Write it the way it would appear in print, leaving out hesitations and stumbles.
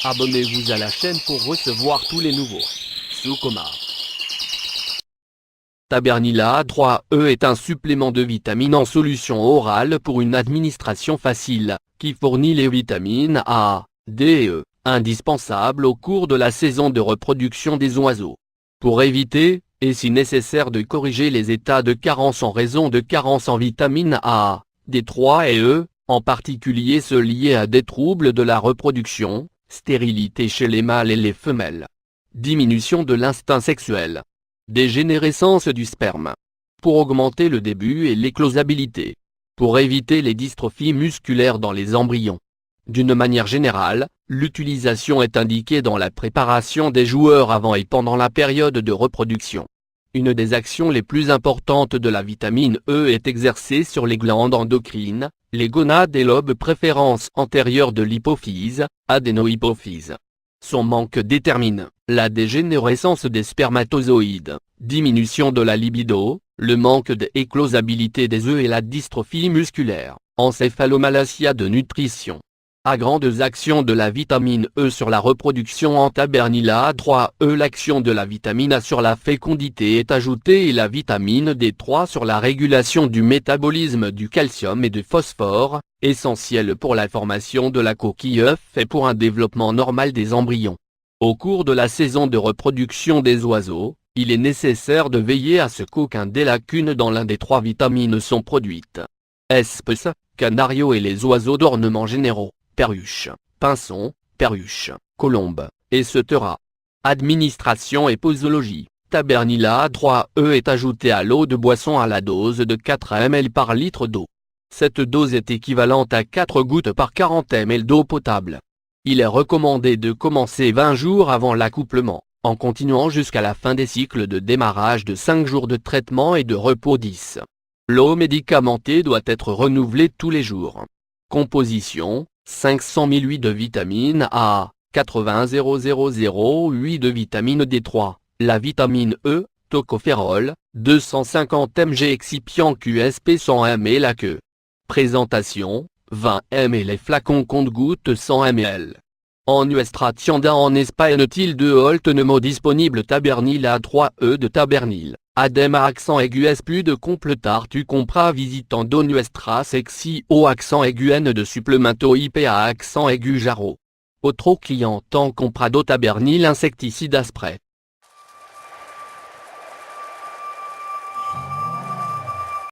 Abonnez-vous à la chaîne pour recevoir tous les nouveaux Sucomar. Tabernilla 3E est un supplément de vitamines en solution orale pour une administration facile, qui fournit les vitamines A, D et E, indispensables au cours de la saison de reproduction des oiseaux. Pour éviter, et si nécessaire de corriger les états de carence en raison de carences en vitamines A, D3 et E, en particulier ceux liés à des troubles de la reproduction, stérilité chez les mâles et les femelles. Diminution de l'instinct sexuel. Dégénérescence du sperme. Pour augmenter le début et l'éclosabilité. Pour éviter les dystrophies musculaires dans les embryons. D'une manière générale, l'utilisation est indiquée dans la préparation des joueurs avant et pendant la période de reproduction. Une des actions les plus importantes de la vitamine E est exercée sur les glandes endocrines, les gonades et lobes préférence antérieure de l'hypophyse, adénohypophyse. Son manque détermine la dégénérescence des spermatozoïdes, diminution de la libido, le manque d'éclosabilité des œufs et la dystrophie musculaire, encéphalomalacia de nutrition. À grandes actions de la vitamine E sur la reproduction en Tabernilla 3E. L'action de la vitamine A sur la fécondité est ajoutée et la vitamine D3 sur la régulation du métabolisme du calcium et du phosphore, essentiel pour la formation de la coquille œuf et pour un développement normal des embryons. Au cours de la saison de reproduction des oiseaux, il est nécessaire de veiller à ce qu'aucun des lacunes dans l'un des trois vitamines sont produites. Espèces, canarios et les oiseaux d'ornement généraux. Perruche, pinson, perruche, colombe, et cetera. Administration et posologie. Tabernilla 3E est ajouté à l'eau de boisson à la dose de 4 ml par litre d'eau. Cette dose est équivalente à 4 gouttes par 40 ml d'eau potable. Il est recommandé de commencer 20 jours avant l'accouplement, en continuant jusqu'à la fin des cycles de démarrage de 5 jours de traitement et de repos 10. L'eau médicamentée doit être renouvelée tous les jours. Composition: 500 000 huit de vitamine A, 80 000 huit de vitamine D3, la vitamine E, tocopherol, 250 mg excipient QSP 100 ml la queue. Présentation: 20 ml les flacons compte-gouttes 100 ml. En Uestratienda en Espagne de Holt Nemo disponible Tabernilla 3E de Tabernil. Adem à accent aigu S plus de completar tu compras visitant don nuestra sexy au accent aigu N de supplemento IP à accent aigu jarro. Autre client tant comprado Tabernil insecticide spray.